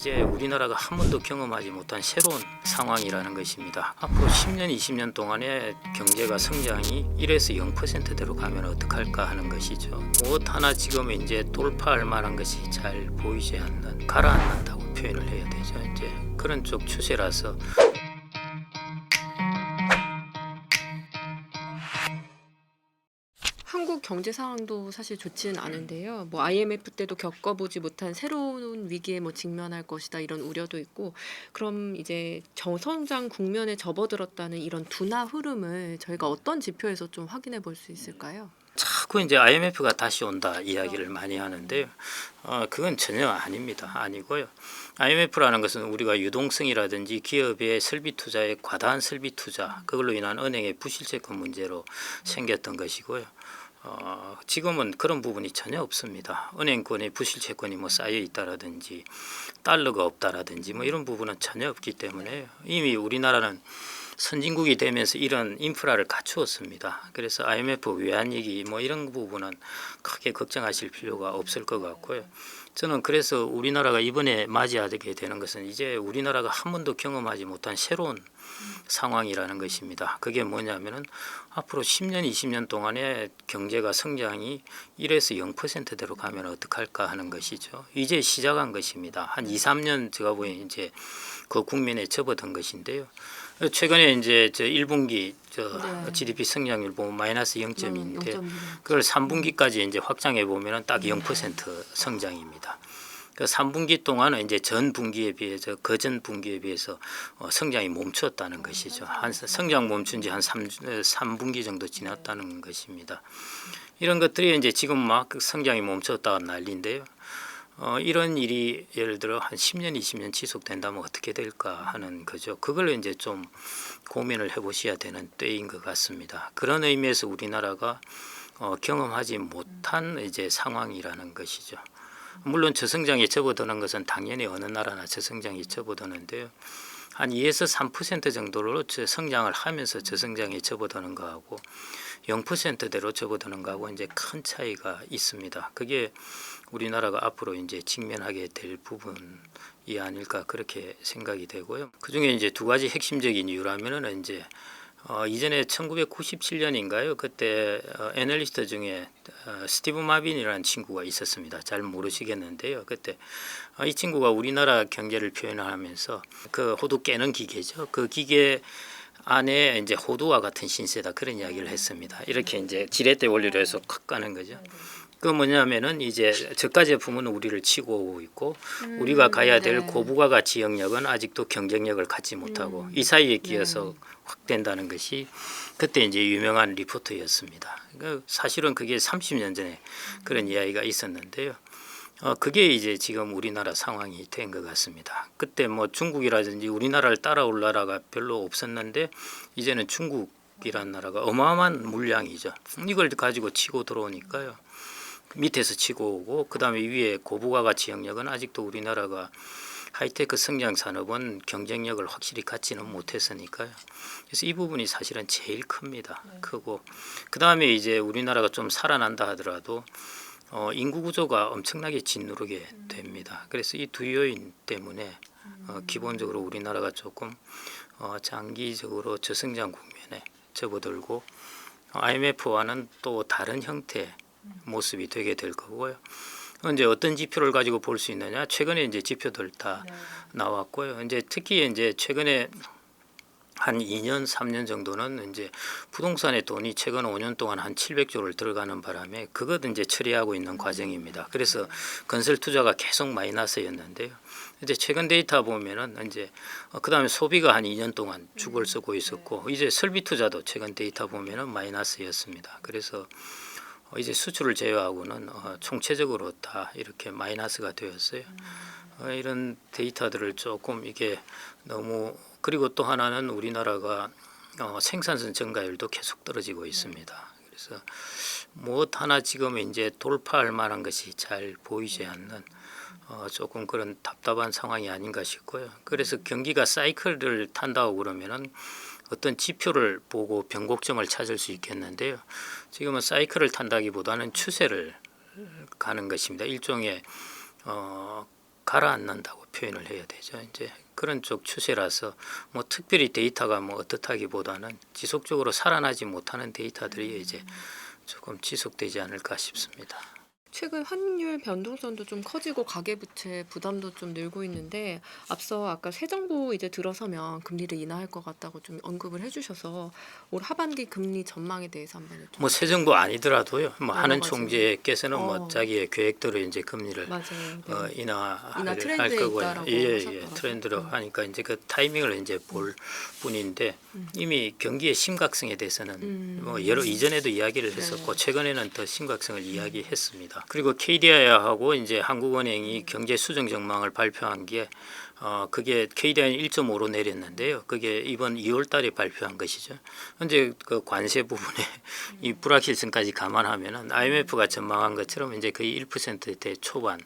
이제 우리나라가 한 번도 경험하지 못한 새로운 상황이라는 것입니다. 앞으로 10년, 20년 동안의 경제가 성장이 1에서 0%대로 가면 어떡할까 하는 것이죠. 무엇 하나 지금 이제 돌파할 만한 것이 잘 보이지 않는, 가라앉는다고 표현을 해야 되죠. 이제 그런 쪽 추세라서 한국 경제 상황도 사실 좋지는 않은데요. 뭐 IMF 때도 겪어보지 못한 새로운 위기에 뭐 직면할 것이다 이런 우려도 있고, 그럼 이제 저성장 국면에 접어들었다는 이런 둔화 흐름을 저희가 어떤 지표에서 좀 확인해 볼 수 있을까요? 자꾸 이제 IMF가 다시 온다 이야기를 많이 하는데요. 그건 전혀 아닙니다. 아니고요. IMF라는 것은 우리가 유동성이라든지 기업의 설비 투자에 과다한 설비 투자, 그걸로 인한 은행의 부실채권 문제로 생겼던 것이고요. 지금은 그런 부분이 전혀 없습니다. 은행권의 부실채권이 뭐 쌓여 있다라든지 달러가 없다라든지 뭐 이런 부분은 전혀 없기 때문에 이미 우리나라는 선진국이 되면서 이런 인프라를 갖추었습니다. 그래서 IMF 외환위기 뭐 이런 부분은 크게 걱정하실 필요가 없을 것 같고요. 저는 그래서 우리나라가 이번에 맞이하게 되는 것은 이제 우리나라가 한 번도 경험하지 못한 새로운 상황이라는 것입니다. 그게 뭐냐면은 앞으로 10년, 20년 동안의 경제가 성장이 1에서 0%대로 가면 어떡할까 하는 것이죠. 이제 시작한 것입니다. 한 2, 3년 제가 보기엔 이제 그 국면에 접어든 것인데요. 최근에 이제 저 1분기 네. GDP 성장률 보면 마이너스 0점인데 0.1. 그걸 3분기까지 이제 확장해 보면은 딱 0% 성장입니다. 그 3분기 동안은 이제 전 분기에 비해서 그전 분기에 비해서 성장이 멈췄다는 것이죠. 한 성장 멈춘 지 한 3분기 정도 지났다는 것입니다. 이런 것들이 이제 지금 막 성장이 멈췄다가 난리인데요. 이런 일이 예를 들어 한 10년, 20년 지속된다면 어떻게 될까 하는 거죠. 그걸 이제 좀 고민을 해보셔야 되는 때인 것 같습니다. 그런 의미에서 우리나라가 경험하지 못한 이제 상황이라는 것이죠. 물론 저성장에 접어드는 것은 당연히 어느 나라나 저성장에 접어드는데요. 한 2에서 3% 정도로 성장을 하면서 저성장에 접어드는 거하고 0%대로 접어드는 거하고 이제 큰 차이가 있습니다. 그게 우리나라가 앞으로 이제 직면하게 될 부분이 아닐까 그렇게 생각이 되고요. 그 중에 이제 두 가지 핵심적인 이유라면은 이제 이전에 1997년인가요? 그때 애널리스트 중에 스티브 마빈이라는 친구가 있었습니다. 잘 모르시겠는데요. 그때 이 친구가 우리나라 경제를 표현하면서 그 호두 깨는 기계죠. 그 기계 안에 이제 호두와 같은 신세다 그런 이야기를 했습니다. 이렇게 이제 지렛대 원리로 해서 콱 까는 거죠. 그 뭐냐면은 이제 저가 제품은 우리를 치고 오고 있고 우리가 가야 될 네. 고부가 가치 영역은 아직도 경쟁력을 갖지 못하고 이 사이에 끼어서 확된다는 것이 그때 이제 유명한 리포트였습니다. 사실은 그게 30년 전에 그런 이야기가 있었는데요. 그게 이제 지금 우리나라 상황이 된 것 같습니다. 그때 뭐 중국이라든지 우리나라를 따라올 나라가 별로 없었는데 이제는 중국이라는 나라가 어마어마한 물량이죠. 이걸 가지고 치고 들어오니까요. 밑에서 치고 오고 그다음에 위에 고부가 가치 영역은 아직도 우리나라가 하이테크 성장 산업은 경쟁력을 확실히 갖지는 못했으니까요. 그래서 이 부분이 사실은 제일 큽니다. 크고 그다음에 이제 우리나라가 좀 살아난다 하더라도 인구 구조가 엄청나게 짓누르게 됩니다. 그래서 이 두 요인 때문에 기본적으로 우리나라가 조금 장기적으로 저성장 국면에 접어들고 IMF와는 또 다른 형태의 모습이 되게 될 거고요. 이제 어떤 지표를 가지고 볼 수 있느냐? 최근에 이제 지표들 다 나왔고요. 이제 특히 이제 최근에 한 2년, 3년 정도는 이제 부동산의 돈이 최근 5년 동안 한 700조를 들어가는 바람에 그것 이제 처리하고 있는 과정입니다. 그래서 건설 투자가 계속 마이너스였는데요. 이제 최근 데이터 보면은 이제 그다음에 소비가 한 2년 동안 죽을 쓰고 있었고 이제 설비 투자도 최근 데이터 보면은 마이너스였습니다. 그래서 이제 수출을 제외하고는 총체적으로 다 이렇게 마이너스가 되었어요. 이런 데이터들을 조금 이게 너무 그리고 또 하나는 우리나라가 생산성 증가율도 계속 떨어지고 있습니다. 그래서 무엇 하나 지금 이제 돌파할 만한 것이 잘 보이지 않는 조금 그런 답답한 상황이 아닌가 싶고요. 그래서 경기가 사이클을 탄다고 그러면은 어떤 지표를 보고 변곡점을 찾을 수 있겠는데요. 지금은 사이클을 탄다기보다는 추세를 가는 것입니다. 일종의 가라앉는다고 표현을 해야 되죠. 이제 그런 쪽 추세라서 뭐 특별히 데이터가 뭐 어떻다기보다는 지속적으로 살아나지 못하는 데이터들이 이제 조금 지속되지 않을까 싶습니다. 최근 환율 변동성도 좀 커지고 가계부채 부담도 좀 늘고 있는데 앞서 아까 새 정부 이제 들어서면 금리를 인하할 것 같다고 좀 언급을 해주셔서 올 하반기 금리 전망에 대해서 한번 좀 뭐 새 정부 아니더라도요. 뭐 여러 하는 가지. 총재께서는 뭐 어. 자기의 계획대로 이제 금리를 맞아요. 네. 인하할 인하 할 트렌드에 거고요. 있다라고 예, 하셨더라고요. 트렌드로 하니까 이제 그 타이밍을 이제 볼 뿐인데 이미 경기의 심각성에 대해서는 뭐 여러 이전에도 이야기를 했었고 최근에는 더 심각성을 이야기했습니다. 그리고 KDI하고 이제 한국은행이 경제 수정 전망을 발표한 게 그게 KDI는 1.5로 내렸는데요. 그게 이번 2월달에 발표한 것이죠. 현재 그 관세 부분에 이 불확실성까지 감안하면은 IMF가 전망한 것처럼 이제 거의 1%대 초반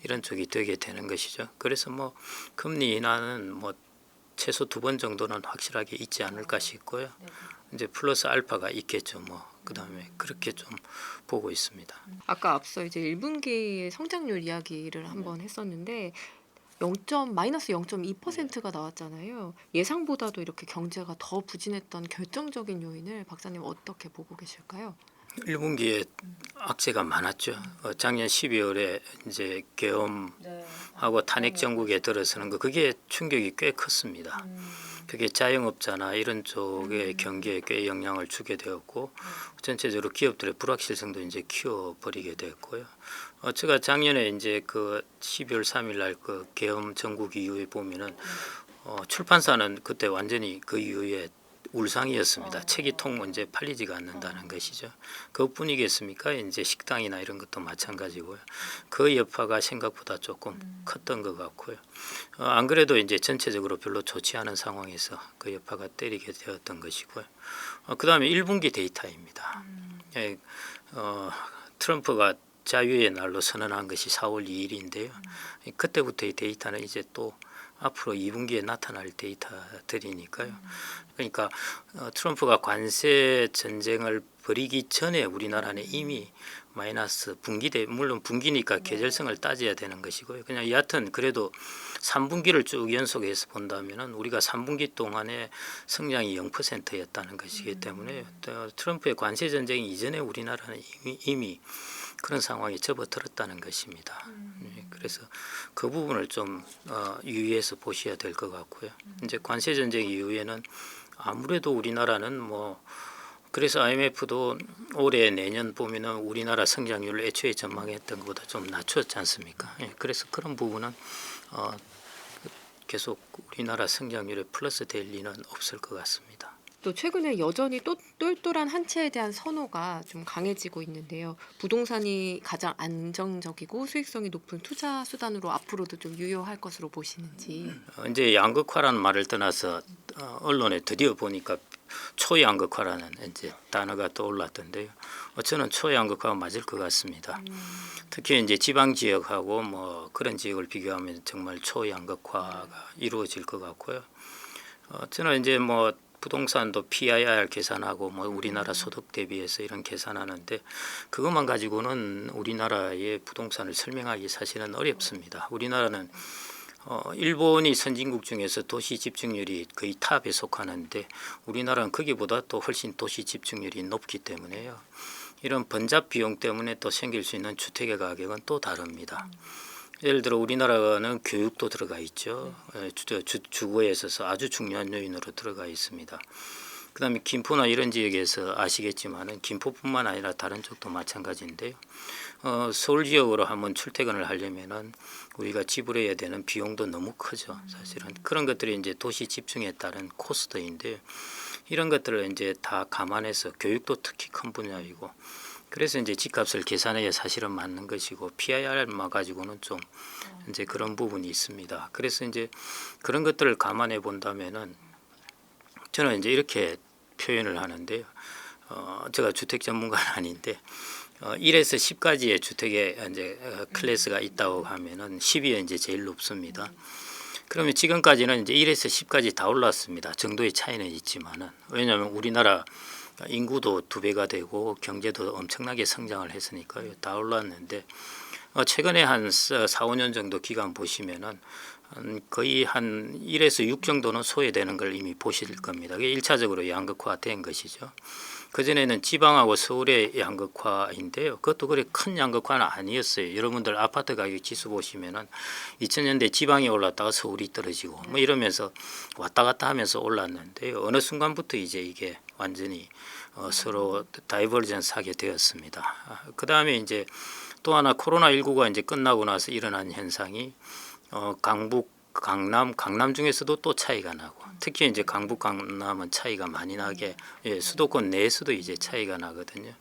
이런 쪽이 되게 되는 것이죠. 그래서 뭐 금리 인하는 뭐 최소 2번 정도는 확실하게 있지 않을까 싶고요. 이제 플러스 알파가 있겠죠. 뭐 그다음에 그렇게 좀 보고 있습니다. 아까 앞서 이제 1분기 성장률 이야기를 한번 했었는데 마이너스 0.2%가 나왔잖아요. 예상보다도 이렇게 경제가 더 부진했던 결정적인 요인을 박사님 어떻게 보고 계실까요? 1분기에 악재가 많았죠. 작년 12월에 이제 계엄하고 탄핵 정국에 들어서는 거 그게 충격이 꽤 컸습니다. 그게 자영업자나 이런 쪽의 경기에 꽤 영향을 주게 되었고 전체적으로 기업들의 불확실성도 이제 키워버리게 됐고요. 제가 작년에 이제 그 12월 3일 날 그 계엄 정국 이후에 보면은 출판사는 그때 완전히 그 이후에 울상이었습니다. 책이 통 이제 팔리지가 않는다는 것이죠. 그것뿐이겠습니까? 이제 식당이나 이런 것도 마찬가지고요. 그 여파가 생각보다 조금 컸던 것 같고요. 안 그래도 이제 전체적으로 별로 좋지 않은 상황에서 그 여파가 때리게 되었던 것이고요. 그다음에 1분기 데이터입니다. 예, 트럼프가 자유의 날로 선언한 것이 4월 2일인데요. 그때부터의 데이터는 이제 또 앞으로 2분기에 나타날 데이터들이니까요. 그러니까 트럼프가 관세 전쟁을 벌이기 전에 우리나라는 이미 마이너스 분기대 물론 분기니까 계절성을 따져야 되는 것이고요. 그냥 여하튼 그래도 3분기를 쭉 연속해서 본다면은 우리가 3분기 동안에 성장이 0%였다는 것이기 때문에 트럼프의 관세 전쟁 이전에 우리나라는 이미 그런 상황에 접어들었다는 것입니다. 그래서 그 부분을 좀 유의해서 보셔야 될 것 같고요. 이제 관세 전쟁 이후에는 아무래도 우리나라는 뭐 그래서 IMF도 올해 내년 보면은 우리나라 성장률을 애초에 전망했던 것보다 좀 낮췄지 않습니까? 예, 그래서 그런 부분은 계속 우리나라 성장률에 플러스 될 리는 없을 것 같습니다. 또 최근에 여전히 또 똘똘한 한 채에 대한 선호가 좀 강해지고 있는데요. 부동산이 가장 안정적이고 수익성이 높은 투자 수단으로 앞으로도 좀 유효할 것으로 보시는지. 이제 양극화라는 말을 떠나서 언론에 드디어 보니까 초양극화라는 이제 단어가 떠올랐던데요. 저는 초양극화가 맞을 것 같습니다. 특히 이제 지방 지역하고 뭐 그런 지역을 비교하면 정말 초양극화가 이루어질 것 같고요. 저는 이제 뭐 부동산도 PIR 계산하고 뭐 우리나라 소득 대비해서 이런 계산하는데 그것만 가지고는 우리나라의 부동산을 설명하기 사실은 어렵습니다. 우리나라는 일본이 선진국 중에서 도시 집중률이 거의 탑에 속하는데 우리나라는 거기보다 또 훨씬 도시 집중률이 높기 때문에요. 이런 번잡 비용 때문에 또 생길 수 있는 주택의 가격은 또 다릅니다. 예를 들어 우리나라는 교육도 들어가 있죠. 주거에 있어서 아주 중요한 요인으로 들어가 있습니다. 그다음에 김포나 이런 지역에서 아시겠지만은 김포뿐만 아니라 다른 쪽도 마찬가지인데요. 서울 지역으로 한번 출퇴근을 하려면은 우리가 지불해야 되는 비용도 너무 크죠. 사실은 그런 것들이 이제 도시 집중에 따른 코스트인데요. 이런 것들을 이제 다 감안해서 교육도 특히 큰 분야이고. 그래서 이제 집값을 계산해야 사실은 맞는 것이고 PIR만 가지고는 좀 이제 그런 부분이 있습니다. 그래서 이제 그런 것들을 감안해 본다면은 저는 이제 이렇게 표현을 하는데요. 제가 주택 전문가는 아닌데 1에서 10까지의 주택의 이제 클래스가 있다고 하면은 10이 이제 제일 높습니다. 그러면 지금까지는 이제 1에서 10까지 다 올랐습니다. 정도의 차이는 있지만은 왜냐하면 우리나라 인구도 2배가 되고 경제도 엄청나게 성장을 했으니까요. 다 올랐는데 최근에 한 4, 5년 정도 기간 보시면은 거의 한 1에서 6 정도는 소외되는 걸 이미 보실 겁니다. 그게 1차적으로 양극화된 것이죠. 그전에는 지방하고 서울의 양극화인데요. 그것도 그렇게 큰 양극화는 아니었어요. 여러분들 아파트 가격 지수 보시면은 2000년대 지방이 올랐다가 서울이 떨어지고 뭐 이러면서 왔다 갔다 하면서 올랐는데요. 어느 순간부터 이제 이게 완전히 서로 다이버전스 하게 되었습니다. 그 다음에 이제 또 하나 코로나19가 이제 끝나고 나서 일어난 현상이 강북, 강남 중에서도 또 차이가 나고 특히 이제 강북, 강남은 차이가 많이 나게 수도권 내에서도 이제 차이가 나거든요.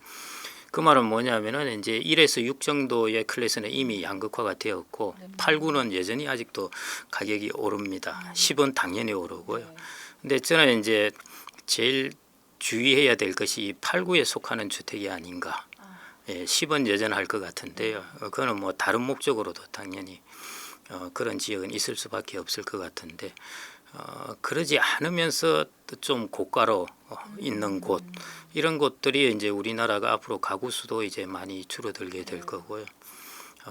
그 말은 뭐냐면은 이제 1에서 6 정도의 클래스는 이미 양극화가 되었고 8, 9는 여전히 아직도 가격이 오릅니다. 10은 당연히 오르고요. 근데 저는 이제 제일 주의해야 될 것이 이 8, 9에 속하는 주택이 아닌가. 10은 여전할 것 같은데요. 그거는 뭐 다른 목적으로도 당연히 그런 지역은 있을 수밖에 없을 것 같은데 그러지 않으면서 좀 고가로 있는 곳 이런 곳들이 이제 우리나라가 앞으로 가구 수도 이제 많이 줄어들게 될 거고요.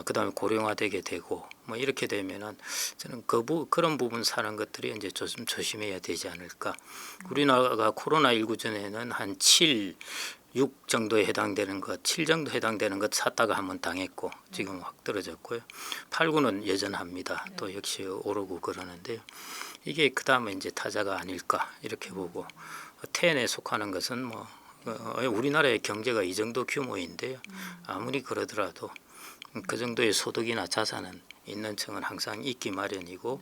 그다음에 고령화되게 되고 뭐 이렇게 되면은 저는 그런 부분 사는 것들이 이제 좀 조심해야 되지 않을까. 우리나라가 코로나19 전에는 한 7, 6 정도에 해당되는 것, 7 정도 해당되는 것 샀다가 한번 당했고 지금 확 떨어졌고요. 8, 9는 여전합니다. 또 역시 오르고 그러는데요. 이게 그다음에 이제 타자가 아닐까 이렇게 보고 10에 속하는 것은 뭐 우리나라의 경제가 이 정도 규모인데요. 아무리 그러더라도 그 정도의 소득이나 자산은 있는 층은 항상 있기 마련이고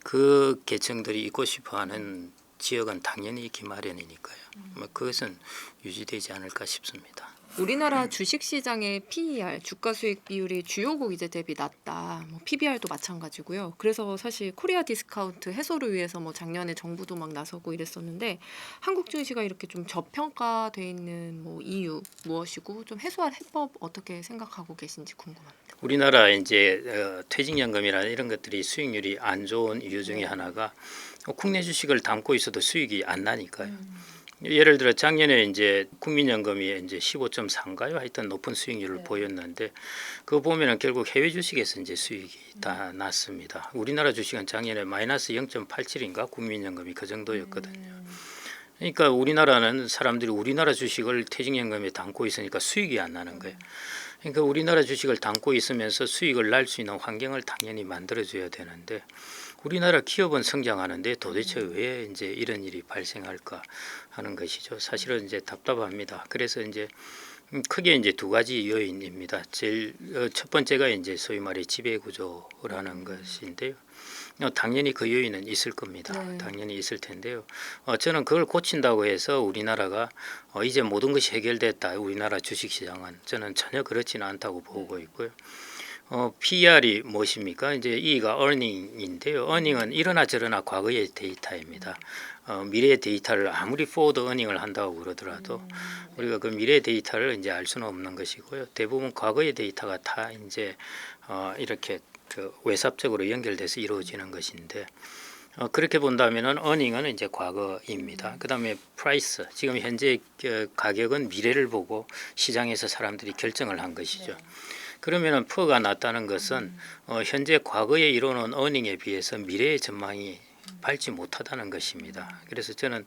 그 계층들이 있고 싶어하는 지역은 당연히 있기 마련이니까요. 뭐 그것은 유지되지 않을까 싶습니다. 우리나라 주식시장의 PER, 주가 수익 비율이 주요국 이제 대비 낮다. 뭐 PBR도 마찬가지고요. 그래서 사실 코리아 디스카운트 해소를 위해서 뭐 작년에 정부도 막 나서고 이랬었는데 한국 증시가 이렇게 좀 저평가돼 있는 뭐 이유 무엇이고 좀 해소할 해법 어떻게 생각하고 계신지 궁금합니다. 우리나라 이제 퇴직연금이나 이런 것들이 수익률이 안 좋은 이유 중에 하나가 국내 주식을 담고 있어도 수익이 안 나니까요. 예를 들어 작년에 이제 국민연금이 이제 15.4인가요? 하여튼 높은 수익률을 보였는데 그거 보면은 결국 해외 주식에서 이제 수익이 다 났습니다. 우리나라 주식은 작년에 마이너스 0.87인가 국민연금이 그 정도였거든요. 그러니까 우리나라는 사람들이 우리나라 주식을 퇴직연금에 담고 있으니까 수익이 안 나는 거예요. 그러니까 우리나라 주식을 담고 있으면서 수익을 날 수 있는 환경을 당연히 만들어줘야 되는데 우리나라 기업은 성장하는데 도대체 왜 이제 이런 일이 발생할까 하는 것이죠. 사실은 이제 답답합니다. 그래서 이제 크게 이제 두 가지 요인입니다. 제일 첫 번째가 이제 소위 말해 지배 구조라는 것인데요. 당연히 그 요인은 있을 겁니다. 당연히 있을 텐데요. 저는 그걸 고친다고 해서 우리나라가 이제 모든 것이 해결됐다. 우리나라 주식시장은 저는 전혀 그렇지는 않다고 보고 있고요. PER이 무엇입니까? 이제 E가 earning인데요. earning은 이러나 저러나 과거의 데이터입니다. 미래의 데이터를 아무리 forward earning을 한다고 그러더라도 우리가 그 미래 데이터를 이제 알 수는 없는 것이고요. 대부분 과거의 데이터가 다 이제 이렇게 그 외삽적으로 연결돼서 이루어지는 것인데 그렇게 본다면은 earning은 이제 과거입니다. 그다음에 price 지금 현재 가격은 미래를 보고 시장에서 사람들이 결정을 한 것이죠. 그러면은 퍼가 낮다는 것은 현재 과거에 이루어놓은 earning에 비해서 미래의 전망이 밝지 못하다는 것입니다. 그래서 저는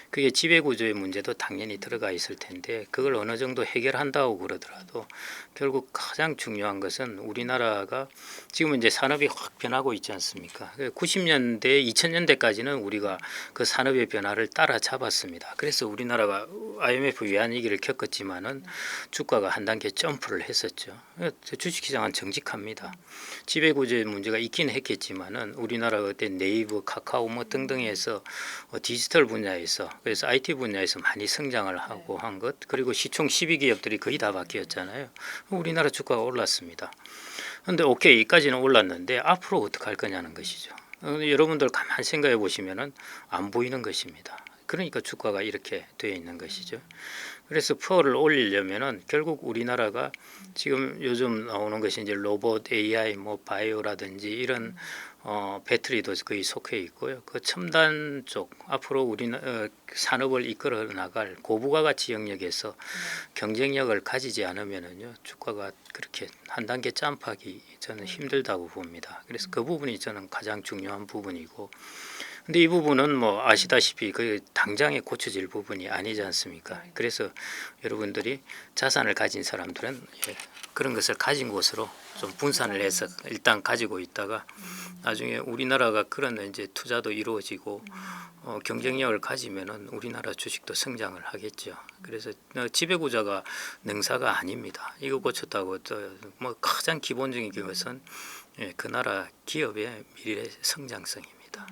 그게 지배구조의 문제도 당연히 들어가 있을 텐데 그걸 어느 정도 해결한다고 그러더라도 결국 가장 중요한 것은 우리나라가 지금 이제 산업이 확 변하고 있지 않습니까? 90년대, 2000년대까지는 우리가 그 산업의 변화를 따라잡았습니다. 그래서 우리나라가 IMF 외환위기를 겪었지만은 주가가 한 단계 점프를 했었죠. 주식시장은 정직합니다. 지배구조의 문제가 있긴 했겠지만은 우리나라가 그때 네이버, 카카오 뭐 등등에서 디지털 분야에서 그래서 IT 분야에서 많이 성장을 하고 한 것 그리고 시총 12기업들이 거의 다 바뀌었잖아요. 우리나라 주가가 올랐습니다. 그런데 오케이 여기까지는 올랐는데 앞으로 어떻게 할 거냐는 것이죠. 여러분들 가만 생각해 보시면은 안 보이는 것입니다. 그러니까 주가가 이렇게 되어 있는 것이죠. 그래서 퍼를 올리려면은 결국 우리나라가 지금 요즘 나오는 것이 이제 로봇, AI, 뭐 바이오라든지 이런 배터리도 거의 속해 있고요. 그 첨단 쪽 앞으로 우리 산업을 이끌어 나갈 고부가가치 영역에서 경쟁력을 가지지 않으면은요 주가가 그렇게 한 단계 점프하기 저는 힘들다고 봅니다. 그래서 그 부분이 저는 가장 중요한 부분이고, 근데 이 부분은 뭐 아시다시피 그 당장에 고쳐질 부분이 아니지 않습니까? 그래서 여러분들이 자산을 가진 사람들은 그런 것을 가진 곳으로 좀 분산을 해서 일단 가지고 있다가 나중에 우리나라가 그런 이제 투자도 이루어지고 경쟁력을 가지면은 우리나라 주식도 성장을 하겠죠. 그래서 지배구조가 능사가 아닙니다. 이거 고쳤다고 뭐 가장 기본적인 것은 그 나라 기업의 미래 성장성입니다.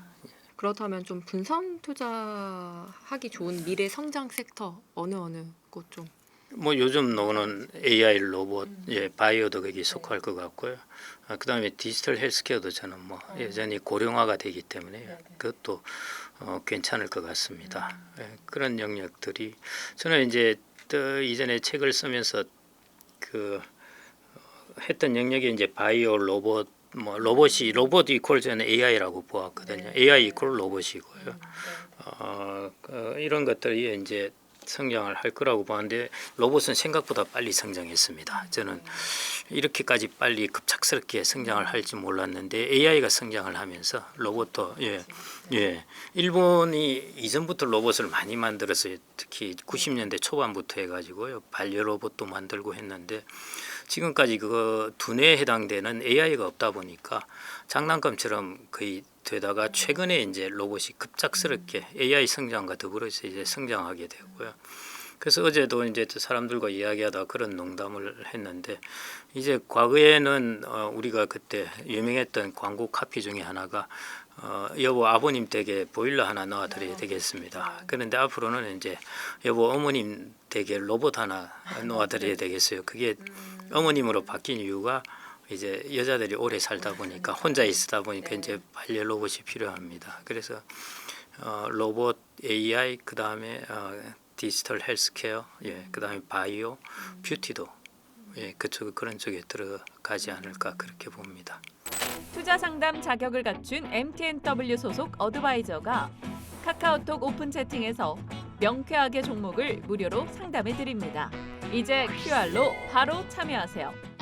그렇다면 좀 분산 투자하기 좋은 미래 성장 섹터 어느 곳 좀? 뭐 요즘 나오는 AI 로봇, 바이오도 거기 속할 것 같고요. 그다음에 디지털 헬스케어도 저는 뭐 여전히 고령화가 되기 때문에 그것도 괜찮을 것 같습니다. 그런 영역들이 저는 이제 또 이전에 책을 쓰면서 그 했던 영역이 이제 바이오 로봇, 뭐 로봇 이퀄 저는 AI라고 보았거든요. AI 이퀄 로봇이고요. 이런 것들이 이제 성장을 할 거라고 보는데 로봇은 생각보다 빨리 성장했습니다. 저는 이렇게까지 빨리 급작스럽게 성장을 할지 몰랐는데 AI가 성장을 하면서 로봇도 일본이 이전부터 로봇을 많이 만들었어요. 특히 90년대 초반부터 해가지고요 반려 로봇도 만들고 했는데 지금까지 그거 두뇌에 해당되는 AI가 없다 보니까 장난감처럼 거의 되다가 최근에 이제 로봇이 급작스럽게 AI 성장과 더불어서 이제 성장하게 되고요. 그래서 어제도 이제 사람들과 이야기하다 그런 농담을 했는데 이제 과거에는 우리가 그때 유명했던 광고 카피 중에 하나가 여보 아버님 댁에 보일러 하나 넣어드려야 되겠습니다. 그런데 앞으로는 이제 여보 어머님 댁에 로봇 하나 놓아드려야 되겠어요. 그게 어머님으로 바뀐 이유가 이제 여자들이 오래 살다 보니까 혼자 있다 보니까 이제 반려 로봇이 필요합니다. 그래서 로봇, AI, 그 다음에 디지털 헬스케어, 그 다음에 바이오, 뷰티도 그쪽 그런 쪽에 들어가지 않을까 그렇게 봅니다. 투자 상담 자격을 갖춘 MTNW 소속 어드바이저가 카카오톡 오픈 채팅에서 명쾌하게 종목을 무료로 상담해 드립니다. 이제 QR로 바로 참여하세요.